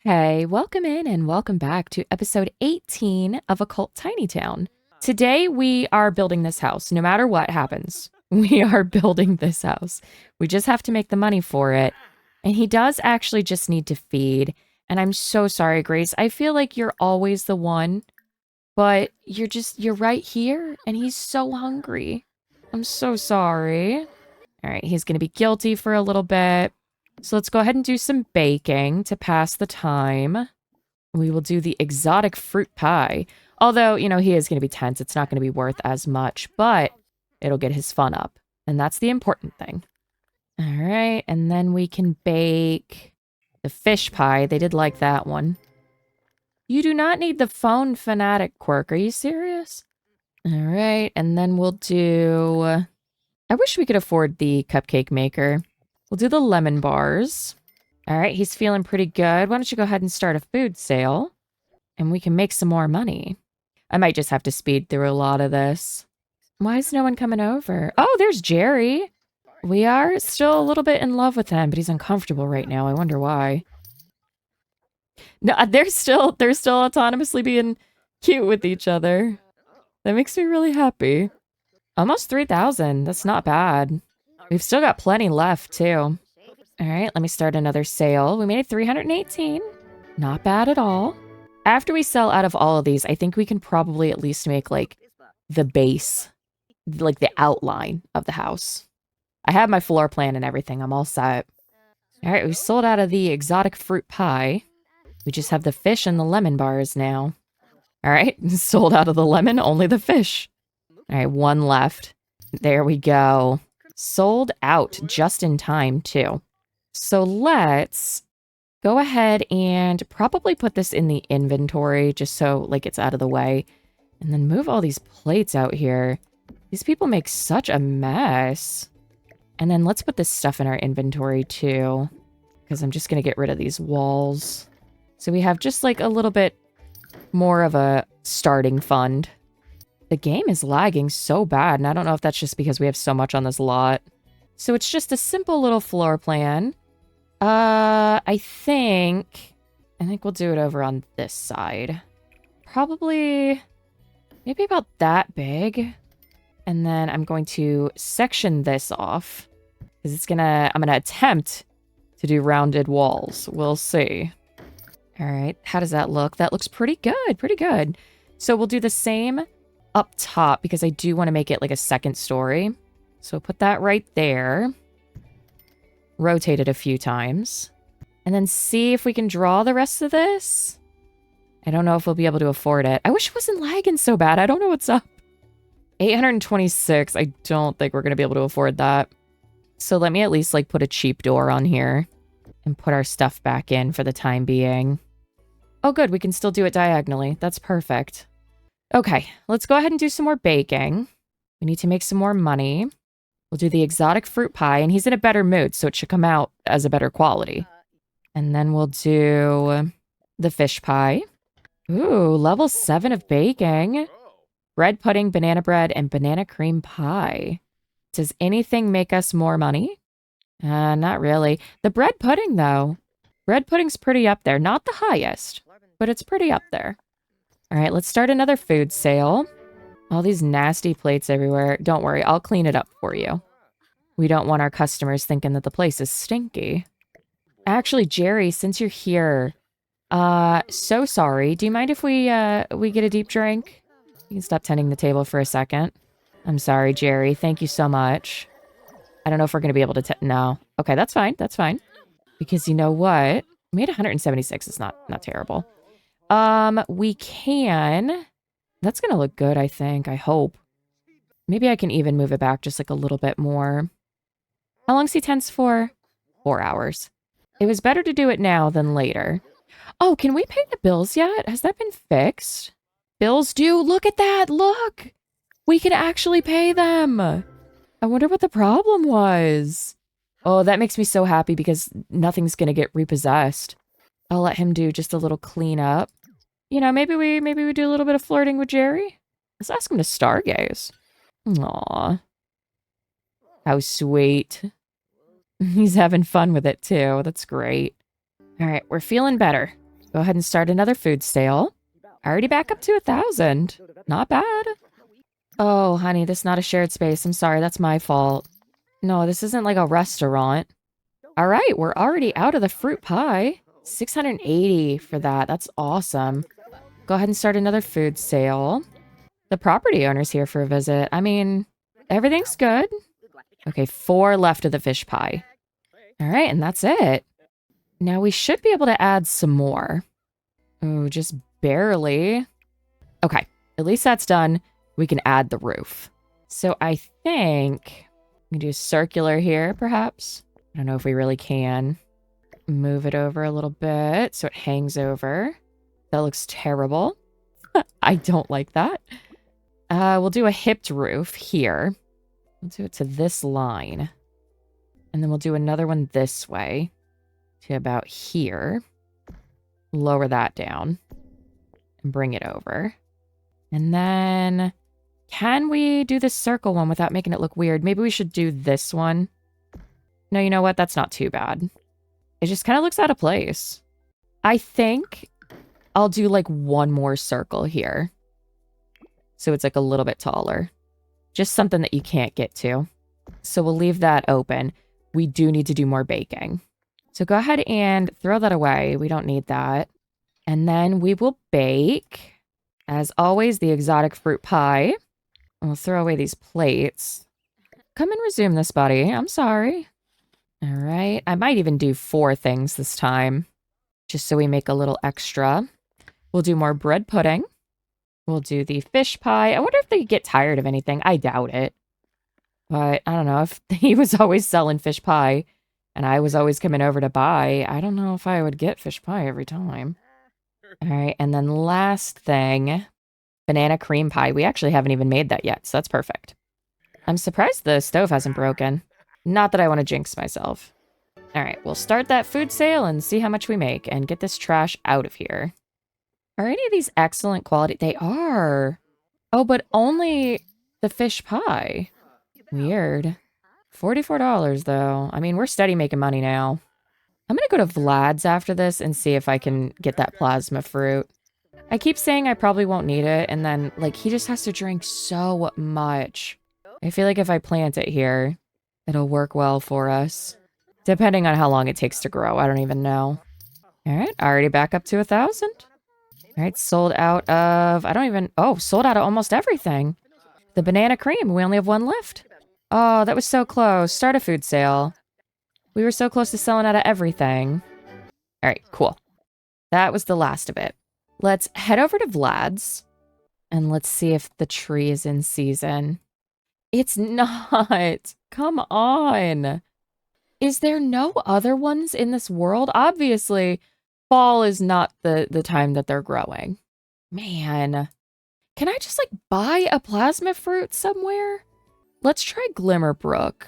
Hey, welcome in and welcome back to episode 18 of Occult Tiny Town. Today we are building this house. No matter what happens, we are building this house. We just have to make the money for it. And he does actually just need to feed. And I'm so sorry, Grace. I feel like you're always the one, but you're right here and he's so hungry. I'm so sorry. All right, he's going to be guilty for a little bit. So let's go ahead and do some baking to pass the time. We will do the exotic fruit pie. Although, he is going to be tense. It's not going to be worth as much, but it'll get his fun up. And that's the important thing. All right, and then we can bake the fish pie. They did like that one. You do not need the phone fanatic quirk. Are you serious? All right, and then we'll do... I wish we could afford the cupcake maker. We'll do the lemon bars. All right, he's feeling pretty good. Why don't you go ahead and start a food sale? And we can make some more money. I might just have to speed through a lot of this. Why is no one coming over? Oh, there's Jerry. We are still a little bit in love with him, but he's uncomfortable right now. I wonder why. No, they're still autonomously being cute with each other. That makes me really happy. Almost 3,000. That's not bad. We've still got plenty left, too. All right, let me start another sale. We made 318. Not bad at all. After we sell out of all of these, I think we can probably at least make, like, the base, like the outline of the house. I have my floor plan and everything. I'm all set. All right, we sold out of the exotic fruit pie. We just have the fish and the lemon bars now. All right, sold out of the lemon, only the fish. All right, one left. There we go. Sold out just in time, too. So let's go ahead and probably put this in the inventory just so, like, it's out of the way. And then move all these plates out here. These people make such a mess. And then let's put this stuff in our inventory, too. Because I'm just going to get rid of these walls. So we have just, like, a little bit more of a starting fund. The game is lagging so bad, and I don't know if that's just because we have so much on this lot. So it's just a simple little floor plan. I think we'll do it over on this side. Probably maybe about that big. And then I'm going to section this off because I'm gonna attempt to do rounded walls. We'll see. All right, how does that look? That looks pretty good, pretty good. So we'll do the same up top because I do want to make it like a second story. So put that right there. Rotate it a few times. And then see if we can draw the rest of this. I don't know if we'll be able to afford it. I wish it wasn't lagging so bad. I don't know what's up. 826. I don't think we're going to be able to afford that. So let me at least like put a cheap door on here. And put our stuff back in for the time being. Oh good, we can still do it diagonally. That's perfect. Okay, let's go ahead and do some more baking. We need to make some more money. We'll do the exotic fruit pie, and he's in a better mood, so it should come out as a better quality. And then we'll do the fish pie. Ooh, level 7 of baking. Bread pudding, banana bread, and banana cream pie. Does anything make us more money? Not really. The bread pudding, though. Bread pudding's pretty up there. Not the highest, but it's pretty up there. All right, let's start another food sale. All these nasty plates everywhere. Don't worry, I'll clean it up for you. We don't want our customers thinking that the place is stinky. Actually, Jerry, since you're here, so sorry. Do you mind if we get a deep drink? You can stop tending the table for a second. I'm sorry, Jerry. Thank you so much. I don't know if we're going to be able to... No. Okay, that's fine. That's fine. Because you know what? We made 176. It's not terrible. We can... That's going to look good, I think. I hope. Maybe I can even move it back just like a little bit more. How long's he tense for? 4 hours. It was better to do it now than later. Oh, can we pay the bills yet? Has that been fixed? Bills due. Look at that. Look. We can actually pay them. I wonder what the problem was. Oh, that makes me so happy because nothing's going to get repossessed. I'll let him do just a little cleanup. You know, maybe we do a little bit of flirting with Jerry. Let's ask him to stargaze. Aw. How sweet. He's having fun with it, too. That's great. All right, we're feeling better. Go ahead and start another food sale. Already back up to 1,000. Not bad. Oh, honey, this is not a shared space. I'm sorry, that's my fault. No, this isn't like a restaurant. All right, we're already out of the fruit pie. 680 for that. That's awesome. Go ahead and start another food sale. The property owner's here for a visit. I mean, everything's good. Okay, 4 left of the fish pie. All right, and that's it. Now we should be able to add some more. Oh, just barely. Okay, at least that's done. We can add the roof. So I think we can do circular here, perhaps. I don't know if we really can. Move it over a little bit so it hangs over. That looks terrible. I don't like that. We'll do a hipped roof here. We'll do it to this line. And then we'll do another one this way to about here. Lower that down and bring it over. And then can we do this circle one without making it look weird? Maybe we should do this one. No, you know what? That's not too bad. It just kind of looks out of place. I think I'll do like one more circle here. So it's like a little bit taller. Just something that you can't get to. So we'll leave that open. We do need to do more baking. So go ahead and throw that away. We don't need that. And then we will bake, as always, the exotic fruit pie. We'll throw away these plates. Come and resume this, buddy. I'm sorry. All right. I might even do 4 things this time, just so we make a little extra. We'll do more bread pudding. We'll do the fish pie. I wonder if they get tired of anything. I doubt it. But I don't know. If he was always selling fish pie and I was always coming over to buy, I don't know if I would get fish pie every time. All right. And then last thing, banana cream pie. We actually haven't even made that yet, so that's perfect. I'm surprised the stove hasn't broken. Not that I want to jinx myself. All right. We'll start that food sale and see how much we make and get this trash out of here. Are any of these excellent quality? They are. Oh, but only the fish pie. Weird. $44 though. I mean, we're steady making money now. I'm going to go to Vlad's after this and see if I can get that plasma fruit. I keep saying I probably won't need it, and then, like, he just has to drink so much. I feel like if I plant it here, it'll work well for us. Depending on how long it takes to grow. I don't even know. All right, already back up to 1,000. All right, sold out of, sold out of almost everything. The banana cream, we only have 1 left. Oh, that was so close. Start a food sale. We were so close to selling out of everything. All right, cool. That was the last of it. Let's head over to Vlad's and let's see if the tree is in season. It's not. Come on. Is there no other ones in this world? Obviously, fall is not the time that they're growing. Man. Can I just, like, buy a plasma fruit somewhere? Let's try Glimmerbrook.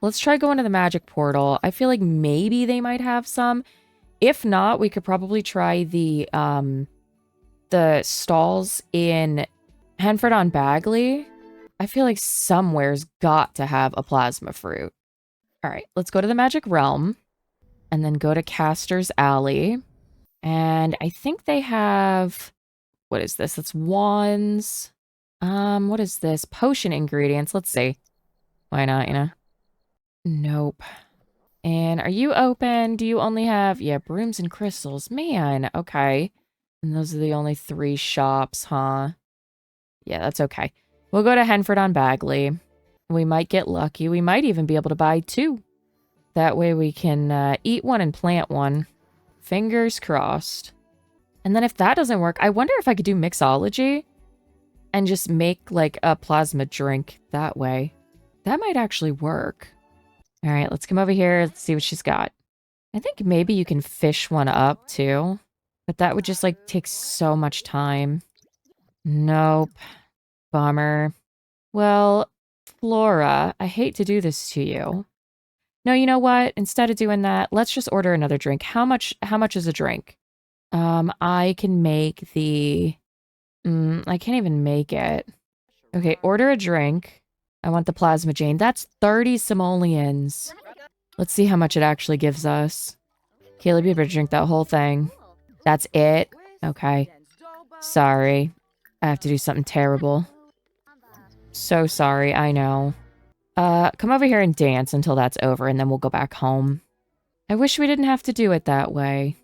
Let's try going to the magic portal. I feel like maybe they might have some. If not, we could probably try the stalls in Henford-on-Bagley. I feel like somewhere's got to have a plasma fruit. All right, let's go to the Magic Realm and then go to Caster's Alley. And I think they have, what is this? It's wands. What is this? Potion ingredients. Let's see. Why not, you know? Nope. And are you open? Do you only have, yeah, brooms and crystals. Man, okay. And those are the only 3 shops, huh? Yeah, that's okay. We'll go to Henford-on-Bagley. We might get lucky. We might even be able to buy 2. That way we can eat 1 and plant 1. Fingers crossed. And then if that doesn't work, I wonder if I could do mixology and just make like a plasma drink that way. That might actually work. All right, let's come over here. Let's see what she's got. I think maybe you can fish 1 up too, but that would just like take so much time. Nope. Bummer. Well, Flora, I hate to do this to you. No, you know what? Instead of doing that, let's just order another drink. How much is a drink? I can make the... I can't even make it. Okay, order a drink. I want the Plasma Jane. That's 30 simoleons. Let's see how much it actually gives us. Caleb, you better drink that whole thing. That's it? Okay. Sorry. I have to do something terrible. So sorry, I know. Come over here and dance until that's over, and then we'll go back home. I wish we didn't have to do it that way.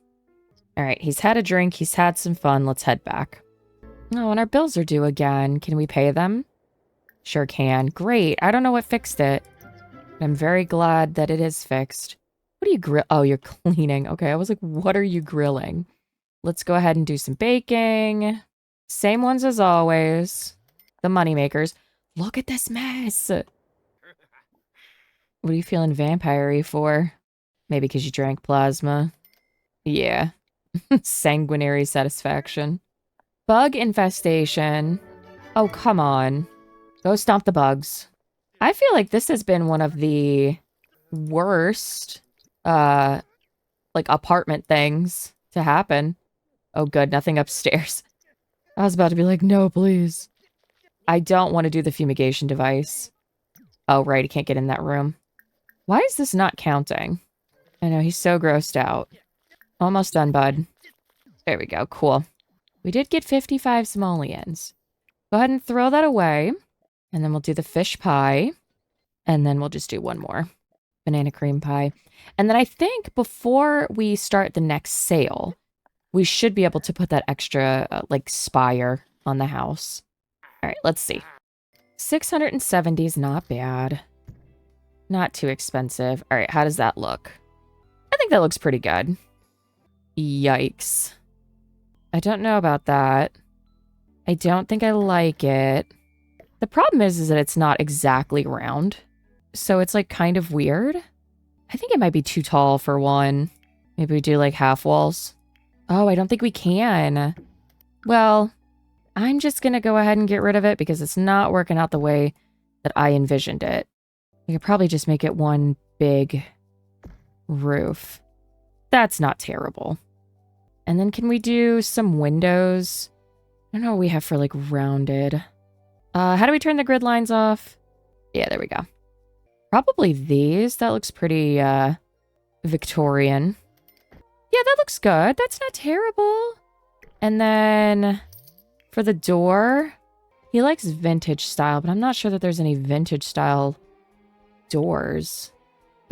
Alright, he's had a drink, he's had some fun, let's head back. Oh, and our bills are due again. Can we pay them? Sure can. Great. I don't know what fixed it. I'm very glad that it is fixed. What are you grill? Oh, you're cleaning. Okay, I was like, what are you grilling? Let's go ahead and do some baking. Same ones as always. The money makers. Look at this mess. What are you feeling vampire-y for? Maybe because you drank plasma. Yeah. Sanguinary satisfaction. Bug infestation. Oh, come on. Go stomp the bugs. I feel like this has been one of the worst, like, apartment things to happen. Oh, good. Nothing upstairs. I was about to be like, no, please. I don't want to do the fumigation device. Oh, right. He can't get in that room. Why is this not counting? I know. He's so grossed out. Almost done, bud. There we go. Cool. We did get 55 simoleons. Go ahead and throw that away. And then we'll do the fish pie. And then we'll just do one more. Banana cream pie. And then I think before we start the next sale, we should be able to put that extra, like, spire on the house. All right, let's see. 670 is not bad. Not too expensive. All right, how does that look? I think that looks pretty good. Yikes. I don't know about that. I don't think I like it. The problem is that it's not exactly round. So it's, like, kind of weird. I think it might be too tall for one. Maybe we do, like, half walls. Oh, I don't think we can. Well, I'm just gonna go ahead and get rid of it because it's not working out the way that I envisioned it. We could probably just make it one big roof. That's not terrible. And then can we do some windows? I don't know what we have for, like, rounded. How do we turn the grid lines off? Yeah, there we go. Probably these. That looks pretty, Victorian. Yeah, that looks good. That's not terrible. And then for the door, he likes vintage style, but I'm not sure that there's any vintage style doors.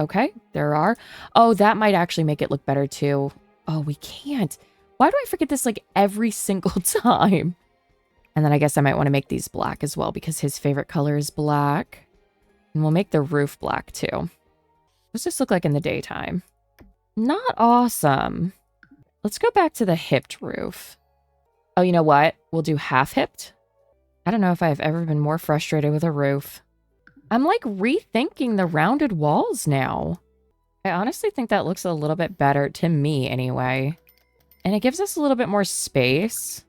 Okay, there are. Oh, that might actually make it look better too. Oh, we can't. Why do I forget this like every single time? And then I guess I might want to make these black as well because his favorite color is black. And we'll make the roof black too. What's this look like in the daytime? Not awesome. Let's go back to the hipped roof. Oh, you know what? We'll do half hipped. I don't know if I've ever been more frustrated with a roof. I'm like rethinking the rounded walls now. I honestly think that looks a little bit better to me anyway. And it gives us a little bit more space.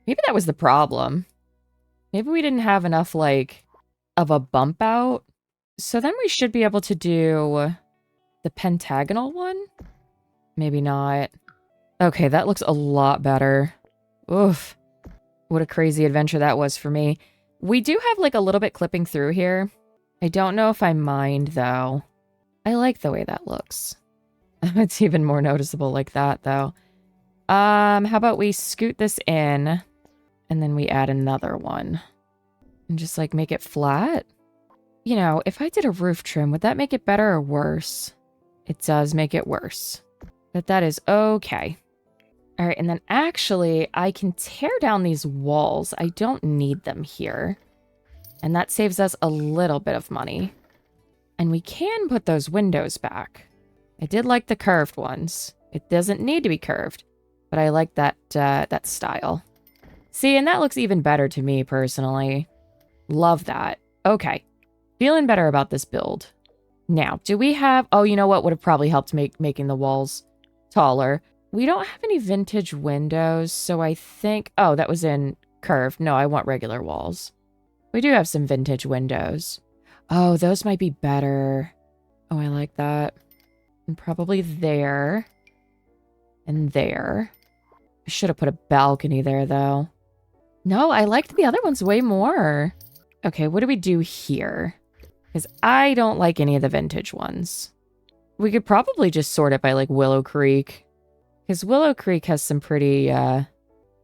Maybe that was the problem. Maybe we didn't have enough like of a bump out. So then we should be able to do the pentagonal one. Maybe not. Okay, that looks a lot better. Oof. What a crazy adventure that was for me. We do have like a little bit clipping through here. I don't know if I mind though. I like the way that looks. It's even more noticeable like that though. How about we scoot this in and then we add another one and just like make it flat? You know, if I did a roof trim, would that make it better or worse? It does make it worse, but that is okay. All right, and then actually I can tear down these walls. I don't need them here. And that saves us a little bit of money. And we can put those windows back. I did like the curved ones. It doesn't need to be curved, but I like that, that style. See, and that looks even better to me personally. Love that. Okay. Feeling better about this build. Now, do we have... Oh, you know what would have probably helped making the walls taller? We don't have any vintage windows, so I think... Oh, that was in curved. No, I want regular walls. We do have some vintage windows. Oh, those might be better. Oh, I like that. And probably there. And there. I should have put a balcony there, though. No, I liked the other ones way more. Okay, what do we do here? Because I don't like any of the vintage ones. We could probably just sort it by, like, Willow Creek. Because Willow Creek has some pretty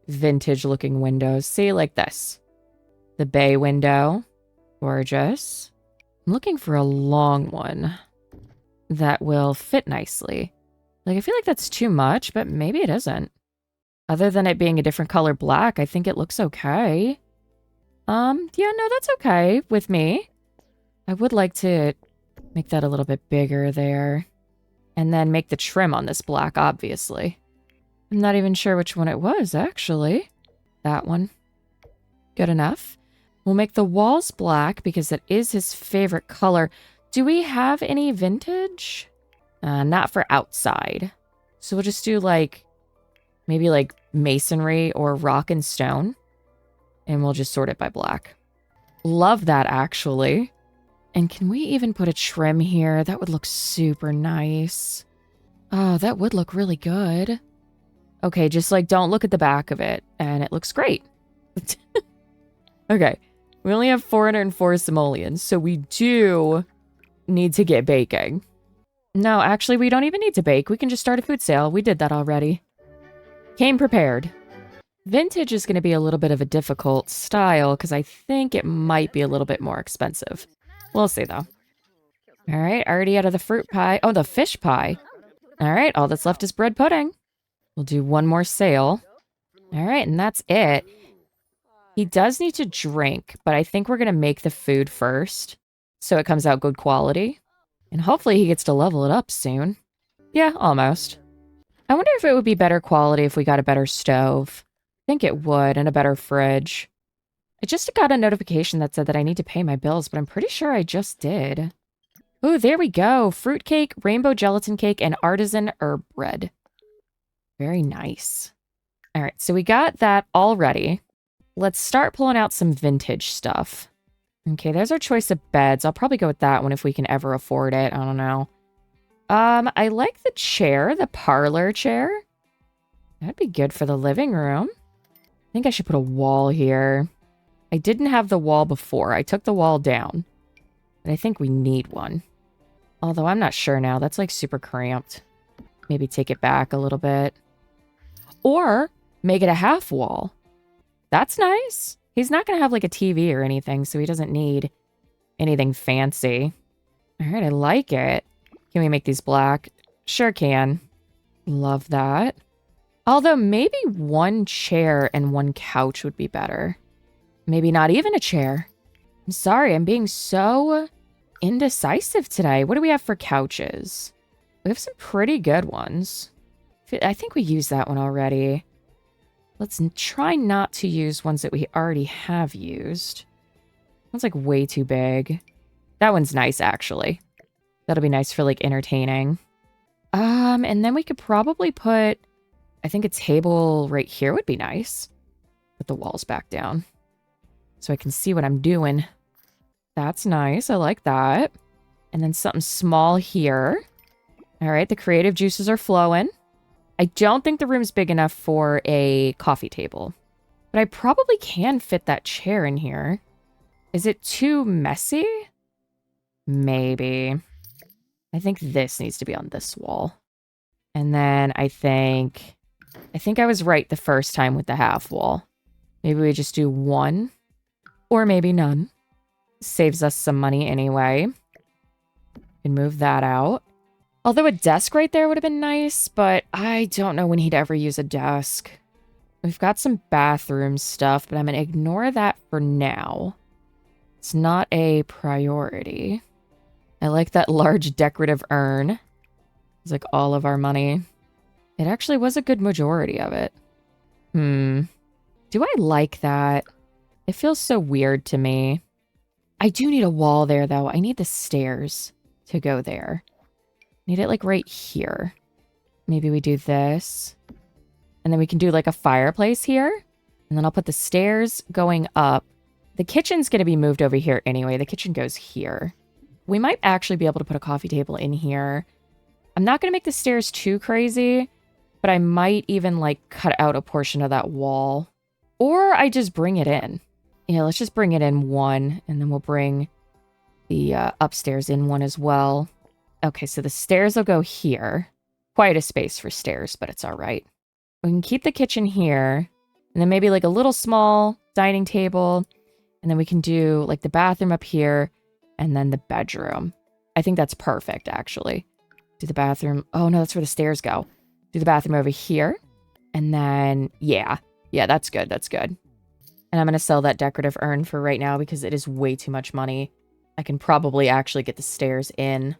vintage looking windows. See, like this. The bay window. Gorgeous. I'm looking for a long one that will fit nicely. Like, I feel like that's too much, but maybe it isn't. Other than it being a different color black, I think it looks okay. Yeah, no, that's okay with me. I would like to make that a little bit bigger there. And then make the trim on this black, obviously. I'm not even sure which one it was, actually. That one. Good enough. We'll make the walls black because that is his favorite color. Do we have any vintage? Not for outside. So we'll just do like, maybe like masonry or rock and stone. And we'll just sort it by black. Love that, actually. And can we even put a trim here? That would look super nice. Oh, that would look really good. Okay, just like don't look at the back of it. And it looks great. Okay, we only have 404 simoleons, so we do need to get baking. No, actually, we don't even need to bake. We can just start a food sale. We did that already. Came prepared. Vintage is going to be a little bit of a difficult style because I think it might be a little bit more expensive. We'll see, though. All right, already out of the fruit pie. Oh, the fish pie. All right, all that's left is bread pudding. We'll do one more sale. All right, and that's it. He does need to drink, but I think we're going to make the food first so it comes out good quality. And hopefully he gets to level it up soon. Yeah, almost. I wonder if it would be better quality if we got a better stove. I think it would, and a better fridge. I just got a notification that said that I need to pay my bills, but I'm pretty sure I just did. Ooh, there we go. Fruitcake, rainbow gelatin cake, and artisan herb bread. Very nice. All right, so we got that all ready. Let's start pulling out some vintage stuff. Okay, there's our choice of beds. I'll probably go with that one if we can ever afford it. I don't know. I like the chair, the parlor chair. That'd be good for the living room. I think I should put a wall here. I didn't have the wall before. I took the wall down. But I think we need one. Although I'm not sure now. That's like super cramped. Maybe take it back a little bit. Or make it a half wall. That's nice. He's not going to have like a TV or anything, so he doesn't need anything fancy. All right, I like it. Can we make these black? Sure can. Love that. Although maybe one chair and one couch would be better. Maybe not even a chair. I'm sorry, I'm being so indecisive today. What do we have for couches? We have some pretty good ones. I think we used that one already. Let's try not to use ones that we already have used. One's like way too big. That one's nice, actually. That'll be nice for like entertaining. And then we could probably put, I think a table right here would be nice. Put the walls back down so I can see what I'm doing. That's nice. I like that. And then something small here. All right, the creative juices are flowing. I don't think the room's big enough for a coffee table, but I probably can fit that chair in here. Is it too messy? Maybe. I think this needs to be on this wall. And then I think I was right the first time with the half wall. Maybe we just do one or maybe none. Saves us some money anyway. Can move that out. Although a desk right there would have been nice, but I don't know when he'd ever use a desk. We've got some bathroom stuff, but I'm going to ignore that for now. It's not a priority. I like that large decorative urn. It's like all of our money. It actually was a good majority of it. Do I like that? It feels so weird to me. I do need a wall there, though. I need the stairs to go there. Need it like right here. Maybe we do this. And then we can do like a fireplace here. And then I'll put the stairs going up. The kitchen's going to be moved over here anyway. The kitchen goes here. We might actually be able to put a coffee table in here. I'm not going to make the stairs too crazy, but I might even like cut out a portion of that wall. Or I just bring it in. Yeah, let's just bring it in one, and then we'll bring the upstairs in one as well. Okay, so the stairs will go here. quite a space for stairs, but it's all right. We can keep the kitchen here, and then maybe like a little small dining table, and then we can do like the bathroom up here, and then the bedroom. I think that's perfect, actually. Do the bathroom. Oh, no, that's where the stairs go. Do the bathroom over here, and then, yeah, that's good, that's good. And I'm going to sell that decorative urn for right now because it is way too much money. I can probably actually get the stairs in.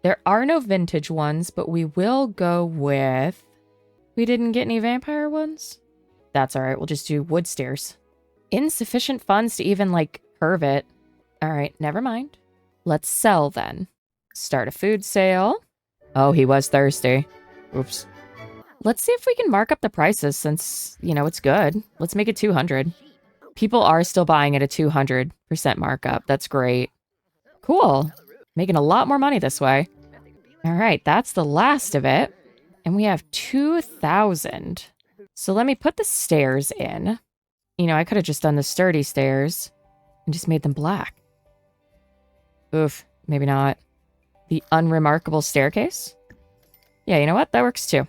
There are no vintage ones, but we will go with... We didn't get any vampire ones? That's all right. We'll just do wood stairs. Insufficient funds to even, like, curve it. All right, never mind. Let's sell then. Start a food sale. Oh, he was thirsty. Oops. Let's see if we can mark up the prices since, you know, it's good. Let's make it 200. People are still buying at a 200% markup. That's great. Cool. Making a lot more money this way. All right, that's the last of it. And we have 2,000. So let me put the stairs in. You know, I could have just done the sturdy stairs and just made them black. Oof, maybe not. The unremarkable staircase? Yeah, you know what? That works too.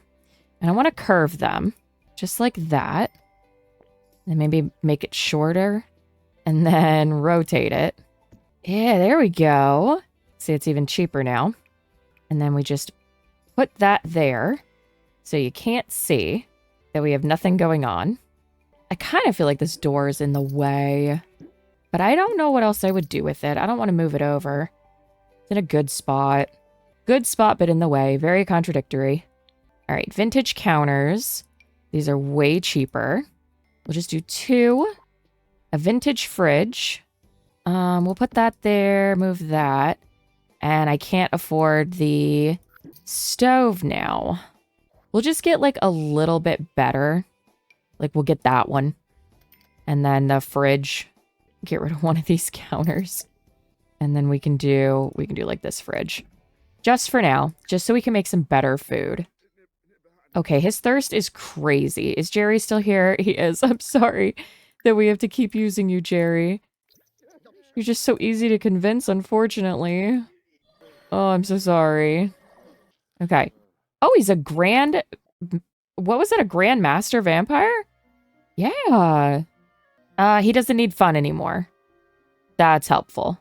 And I want to curve them just like that. And maybe make it shorter and then rotate it. Yeah, there we go. See, it's even cheaper now. And then we just put that there so you can't see that we have nothing going on. I kind of feel like this door is in the way, but I don't know what else I would do with it. I don't want to move it over. It's in a good spot. Good spot, but in the way. Very contradictory. All right, vintage counters. These are way cheaper. We'll just do 2. A vintage fridge. We'll put that there, move that. And I can't afford the stove now. We'll just get like a little bit better. Like we'll get that one. And then the fridge. Get rid of one of these counters. And then we can do like this fridge. Just for now. Just so we can make some better food. Okay, his thirst is crazy. Is Jerry still here? He is. I'm sorry that we have to keep using you, Jerry. You're just so easy to convince, unfortunately. Oh, I'm so sorry. Okay. Oh, he's a grand... What was it? A Grand Master Vampire? Yeah. He doesn't need fun anymore. That's helpful.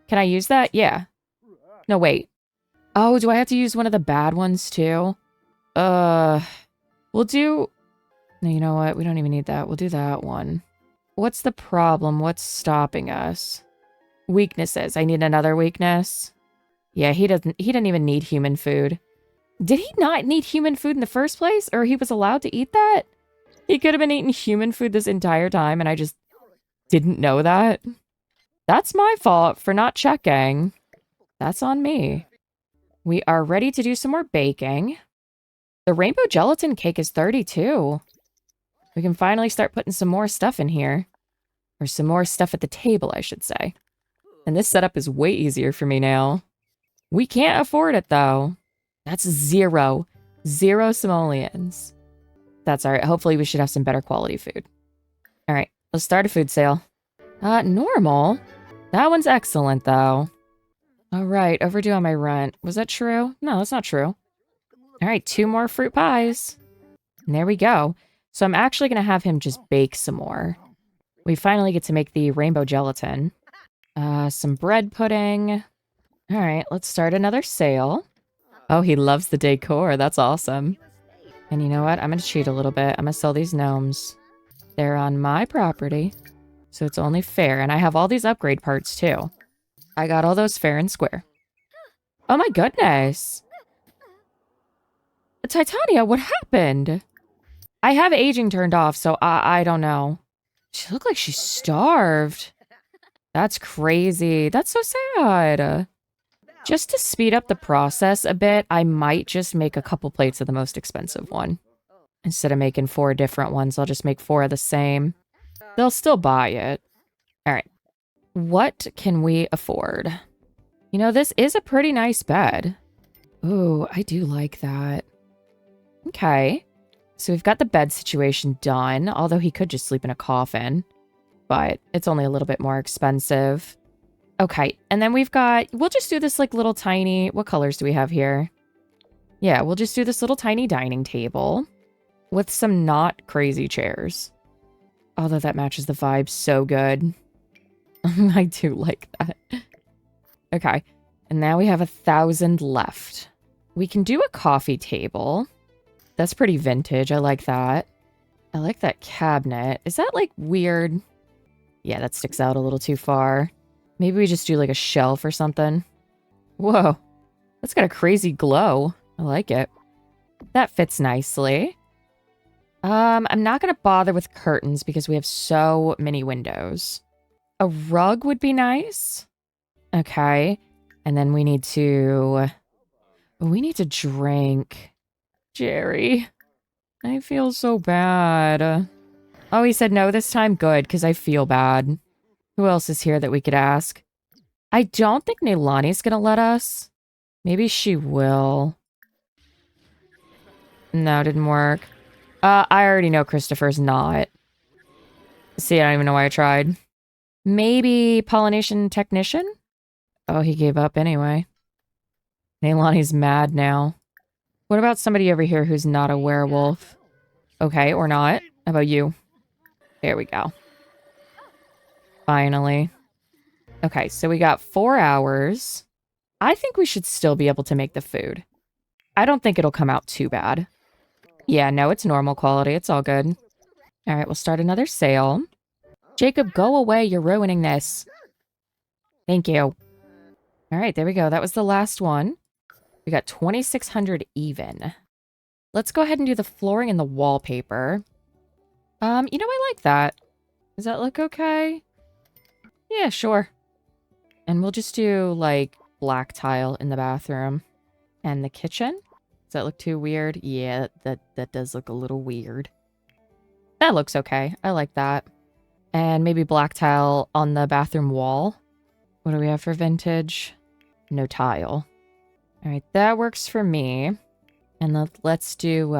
Can I use that? Yeah. No, wait. Oh, do I have to use one of the bad ones, too? We'll do... No, you know what? We don't even need that. We'll do that one. What's the problem? What's stopping us? Weaknesses. I need another weakness. Yeah, he didn't even need human food. Did he not need human food in the first place? Or he was allowed to eat that? He could have been eating human food this entire time and I just didn't know that. That's my fault for not checking. That's on me. We are ready to do some more baking. The rainbow gelatin cake is 32. We can finally start putting some more stuff in here. Or some more stuff at the table, I should say. And this setup is way easier for me now. We can't afford it, though. That's 0. 0 simoleons. That's all right. Hopefully we should have some better quality food. All right, let's start a food sale. Normal. That one's excellent, though. All right, overdue on my rent. Was that true? No, that's not true. All right, 2 more fruit pies. And there we go. So I'm actually going to have him just bake some more. We finally get to make the rainbow gelatin. Some bread pudding. All right, let's start another sale. Oh, he loves the decor. That's awesome. And you know what? I'm going to cheat a little bit. I'm going to sell these gnomes. They're on my property, so it's only fair. And I have all these upgrade parts, too. I got all those fair and square. Oh my goodness. Titania, what happened? I have aging turned off, so I don't know. She looked like she's starved. That's crazy. That's so sad. Just to speed up the process a bit, I might just make a couple plates of the most expensive one. Instead of making 4 different ones, I'll just make 4 of the same. They'll still buy it. All right. What can we afford? You know, this is a pretty nice bed. Ooh, I do like that. Okay. So we've got the bed situation done, although he could just sleep in a coffin. But it's only a little bit more expensive. Okay, and then we'll just do this like little tiny, what colors do we have here? Yeah, we'll just do this little tiny dining table with some not crazy chairs. Although that matches the vibe so good. I do like that. Okay. And now we have 1,000 left. We can do a coffee table. That's pretty vintage. I like that. I like that cabinet. Is that like weird? Yeah, that sticks out a little too far. Maybe we just do like a shelf or something. Whoa. That's got a crazy glow. I like it. That fits nicely. I'm not going to bother with curtains because we have so many windows. A rug would be nice. Okay. And then we need to drink. Jerry, I feel so bad. Oh, he said no this time? Good, because I feel bad. Who else is here that we could ask? I don't think Neilani's gonna let us. Maybe she will. No, didn't work. I already know Christopher's not. See, I don't even know why I tried. Maybe pollination technician? Oh, he gave up anyway. Neilani's mad now. What about somebody over here who's not a werewolf? Okay, or not. How about you? There we go. Finally. Okay, so we got 4 hours. I think we should still be able to make the food. I don't think it'll come out too bad. Yeah, no, it's normal quality. It's all good. All right, we'll start another sale. Jacob, go away. You're ruining this. Thank you. All right, there we go. That was the last one. We got 2,600 even. Let's go ahead and do the flooring and the wallpaper. You know, I like that. Does that look okay? Yeah, sure. And we'll just do, like, black tile in the bathroom. And the kitchen? Does that look too weird? Yeah, that does look a little weird. That looks okay. I like that. And maybe black tile on the bathroom wall. What do we have for vintage? No tile. All right, that works for me. And let's do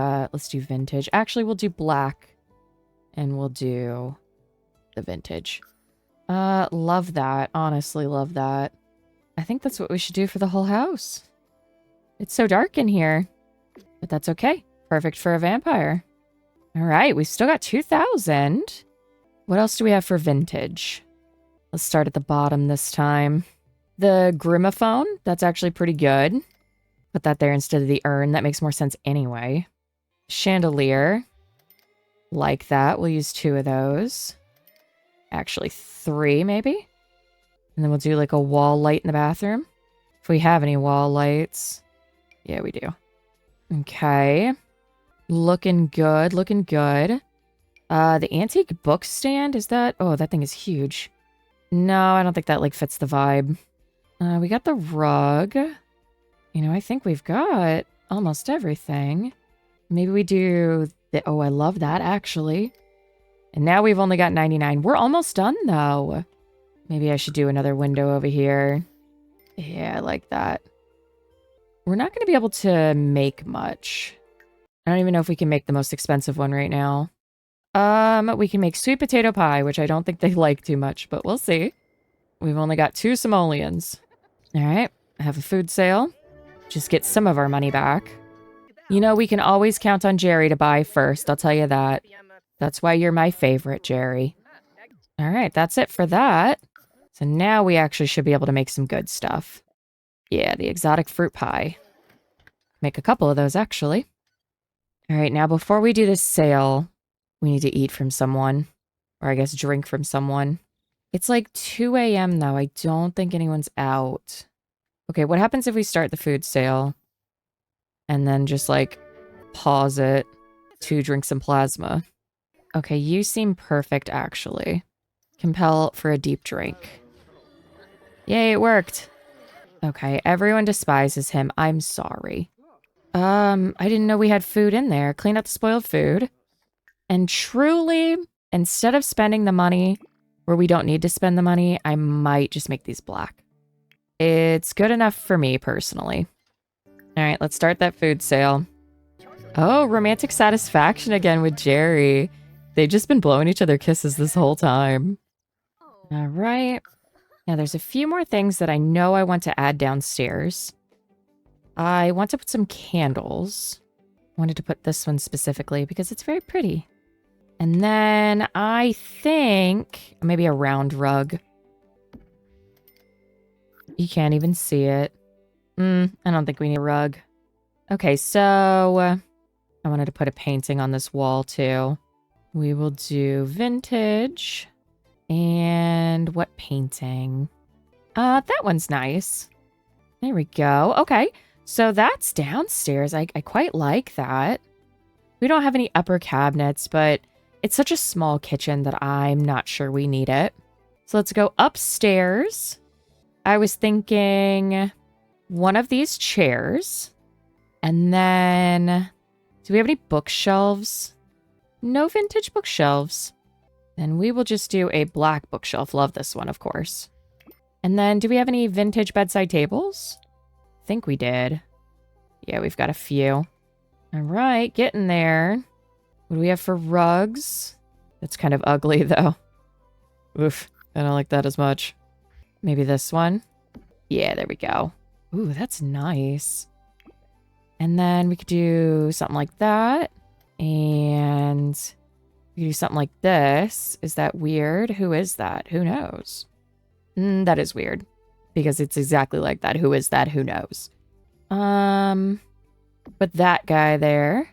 vintage. Actually, we'll do black. And we'll do the vintage. Love that. Honestly, love that. I think that's what we should do for the whole house. It's so dark in here. But that's okay. Perfect for a vampire. All right, we've still got 2,000. What else do we have for vintage? Let's start at the bottom this time. The grimophone, that's actually pretty good. Put that there instead of the urn. That makes more sense anyway. Chandelier. Like that. We'll use 2 of those. Actually, 3 maybe? And then we'll do like a wall light in the bathroom. If we have any wall lights. Yeah, we do. Okay. Looking good, looking good. The antique book stand, is that? Oh, that thing is huge. No, I don't think that like fits the vibe. We got the rug. You know, I think we've got almost everything. Maybe we do the, oh, I love that actually. And now we've only got 99. We're almost done though. Maybe I should do another window over here. Yeah, I like that. We're not going to be able to make much. I don't even know if we can make the most expensive one right now. We can make sweet potato pie, which I don't think they like too much, but we'll see. We've only got 2 simoleons. All right, I have a food sale. Just get some of our money back. You know, we can always count on Jerry to buy first, I'll tell you that. That's why you're my favorite, Jerry. All right, that's it for that. So now we actually should be able to make some good stuff. Yeah, the exotic fruit pie. Make a couple of those, actually. All right, now before we do this sale, we need to eat from someone. Or I guess drink from someone. It's like 2 a.m. though. I don't think anyone's out. Okay, what happens if we start the food sale? And then just like pause it to drink some plasma. Okay, you seem perfect actually. Compel for a deep drink. Yay, it worked. Okay, everyone despises him. I'm sorry. I didn't know we had food in there. Clean up the spoiled food. And truly, instead of spending the money where we don't need to spend the money, I might just make these black. It's good enough for me, personally. All right, let's start that food sale. Oh, romantic satisfaction again with Jerry. They've just been blowing each other kisses this whole time. All right. Now, there's a few more things that I know I want to add downstairs. I want to put some candles. I wanted to put this one specifically because it's very pretty. And then I think maybe a round rug. You can't even see it. I don't think we need a rug. Okay, so I wanted to put a painting on this wall too. We will do vintage. And what painting? That one's nice. There we go. Okay, so that's downstairs. I quite like that. We don't have any upper cabinets, but it's such a small kitchen that I'm not sure we need it. So let's go upstairs. I was thinking one of these chairs. And then, do we have any bookshelves? No vintage bookshelves. Then we will just do a black bookshelf. Love this one, of course. And then, do we have any vintage bedside tables? I think we did. Yeah, we've got a few. All right, getting there. What do we have for rugs? That's kind of ugly, though. Oof, I don't like that as much. Maybe this one? Yeah, there we go. Ooh, that's nice. And then we could do something like that. And we could do something like this. Is that weird? Who is that? Who knows? That is weird. Because it's exactly like that. Who is that? Who knows? But that guy there.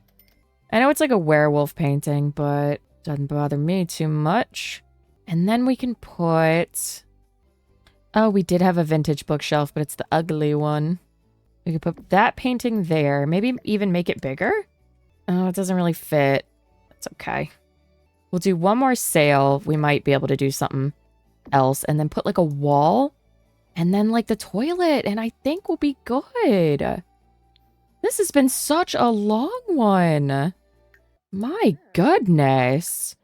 I know it's like a werewolf painting, but doesn't bother me too much. And then we can put... Oh, we did have a vintage bookshelf, but it's the ugly one. We could put that painting there. Maybe even make it bigger? Oh, it doesn't really fit. That's okay. We'll do one more sail. We might be able to do something else. And then put like a wall. And then like the toilet. And I think we'll be good. This has been such a long one. My goodness.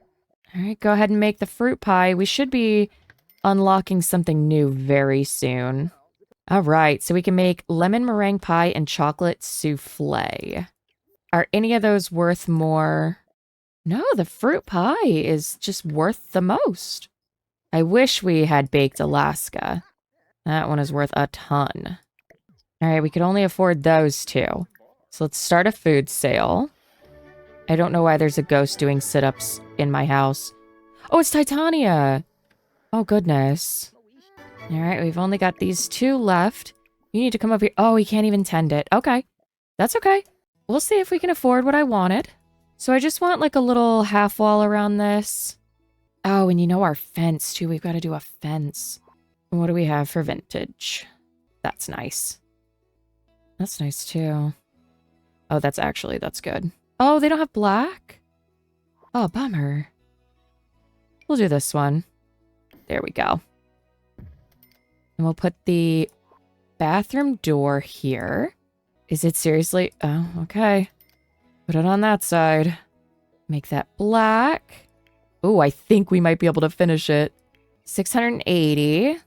All right, go ahead and make the fruit pie. We should be unlocking something new very soon. All right, so we can make lemon meringue pie and chocolate souffle. Are any of those worth more? No, the fruit pie is just worth the most. I wish we had baked Alaska. That one is worth a ton. All right, we could only afford those two. So let's start a food sale. I don't know why there's a ghost doing sit-ups in my house. Oh, it's Titania. Oh, goodness. All right, we've only got these two left. You need to come up here. Oh, we can't even tend it. Okay, that's okay. We'll see if we can afford what I wanted. So I just want like a little half wall around this. Oh, and you know our fence too. We've got to do a fence. What do we have for vintage? That's nice. That's nice too. Oh, that's good. Oh, they don't have black? Oh, bummer. We'll do this one. There we go. And we'll put the bathroom door here. Is it seriously? Oh, okay. Put it on that side. Make that black. Oh, I think we might be able to finish it. 680. I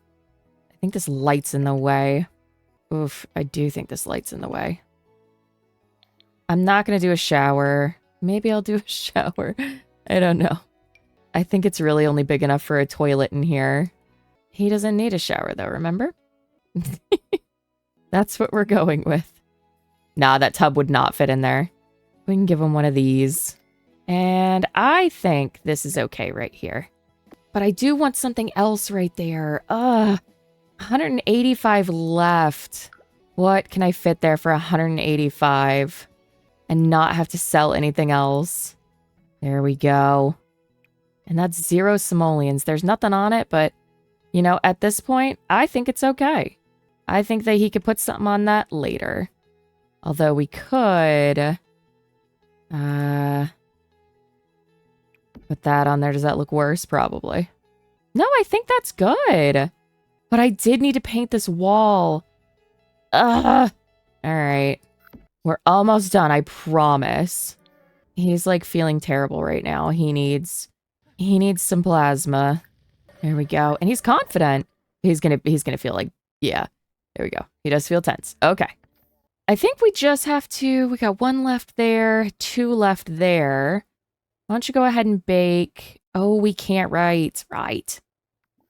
think this light's in the way. Oof, I do think this light's in the way. I'm not going to do a shower. Maybe I'll do a shower. I don't know. I think it's really only big enough for a toilet in here. He doesn't need a shower though, remember? That's what we're going with. Nah, that tub would not fit in there. We can give him one of these. And I think this is okay right here. But I do want something else right there. 185 left. What can I fit there for 185? And not have to sell anything else. There we go. And that's 0 simoleons. There's nothing on it, but, you know, at this point, I think it's okay. I think that he could put something on that later. Although we could... put that on there. Does that look worse? Probably. No, I think that's good. But I did need to paint this wall. Ugh. All right. We're almost done, I promise. He's like feeling terrible right now. He needs some plasma. There we go. And he's confident. He's gonna feel like, yeah. There we go. He does feel tense. Okay. I think we just have to, we got 1 left there, 2 left there. Why don't you go ahead and bake? Oh, we can't write. Right.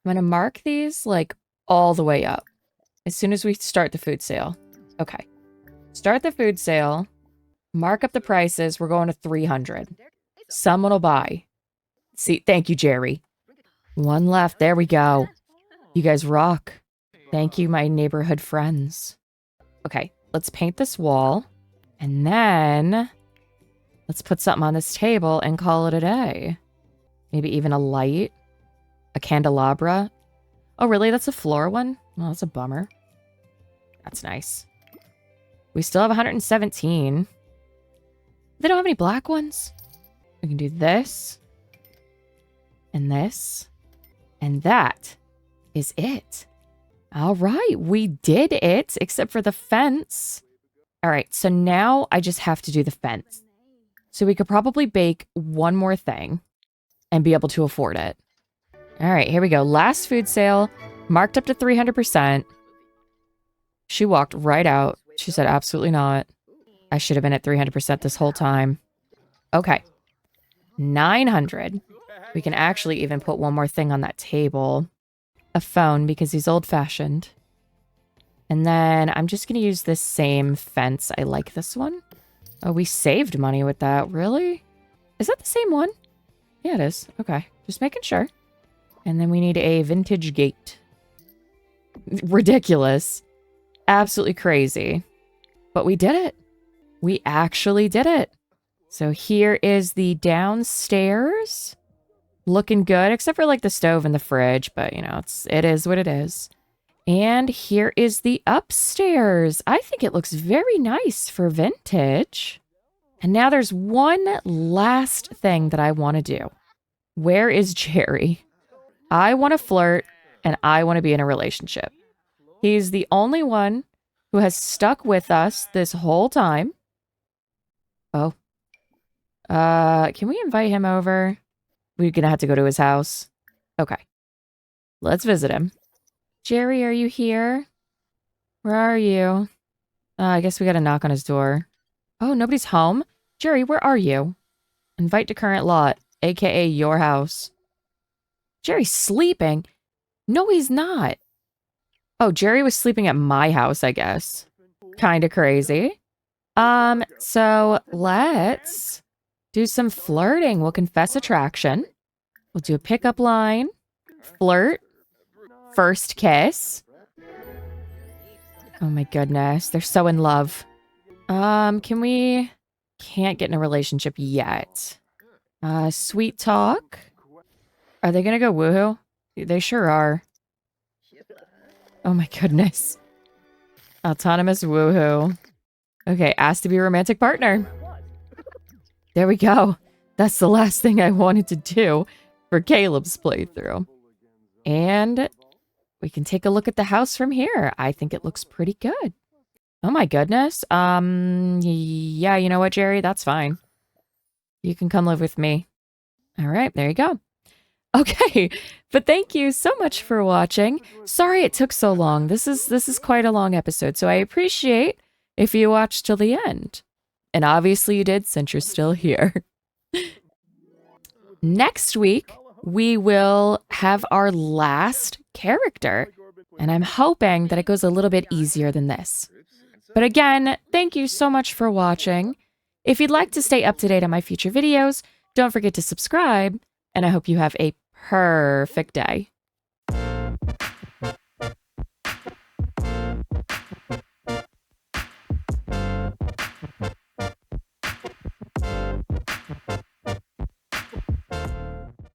I'm gonna mark these like all the way up. As soon as we start the food sale. Okay. Start the food sale. Mark up the prices. We're going to 300. Someone will buy. See, thank you, Jerry. One left. There we go. You guys rock. Thank you, my neighborhood friends. Okay, let's paint this wall. And then let's put something on this table and call it a day. Maybe even a light. A candelabra. Oh, really? That's a floor one? Well, that's a bummer. That's nice. We still have 117. They don't have any black ones. We can do this. And this. And that is it. All right, we did it, except for the fence. All right, so now I just have to do the fence. So we could probably bake one more thing and be able to afford it. All right, here we go. Last food sale, marked up to 300%. She walked right out. She said, absolutely not. I should have been at 300% this whole time. Okay. 900. We can actually even put one more thing on that table. A phone, because he's old-fashioned. And then I'm just going to use this same fence. I like this one. Oh, we saved money with that. Really? Is that the same one? Yeah, it is. Okay. Just making sure. And then we need a vintage gate. Ridiculous. Absolutely crazy. But we did it. We actually did it. So here is the downstairs. Looking good, except for like the stove and the fridge. But, you know, it is what it is. And here is the upstairs. I think it looks very nice for vintage. And now there's one last thing that I want to do. Where is Jerry? I want to flirt and I want to be in a relationship. He's the only one who has stuck with us this whole time. Oh. Can we invite him over? We're gonna have to go to his house. Okay. Let's visit him. Jerry, are you here? Where are you? I guess we gotta knock on his door. Oh, nobody's home? Jerry, where are you? Invite to current lot, aka your house. Jerry's sleeping? No, he's not. Oh, Jerry was sleeping at my house, I guess. Kinda crazy. So let's do some flirting. We'll confess attraction. We'll do a pickup line. Flirt. First kiss. Oh my goodness. They're so in love. Can we... Can't get in a relationship yet. Sweet talk. Are they gonna go woohoo? They sure are. Oh my goodness. Autonomous woohoo. Okay, asked to be a romantic partner. There we go. That's the last thing I wanted to do for Caleb's playthrough. And we can take a look at the house from here. I think it looks pretty good. Oh my goodness. Yeah, you know what, Jerry? That's fine. You can come live with me. All right, there you go. Okay, but thank you so much for watching. Sorry it took so long. This is quite a long episode, so I appreciate if you watched till the end. And obviously you did since you're still here. Next week, we will have our last character. And I'm hoping that it goes a little bit easier than this. But again, thank you so much for watching. If you'd like to stay up to date on my future videos, don't forget to subscribe. And I hope you have a perfect day.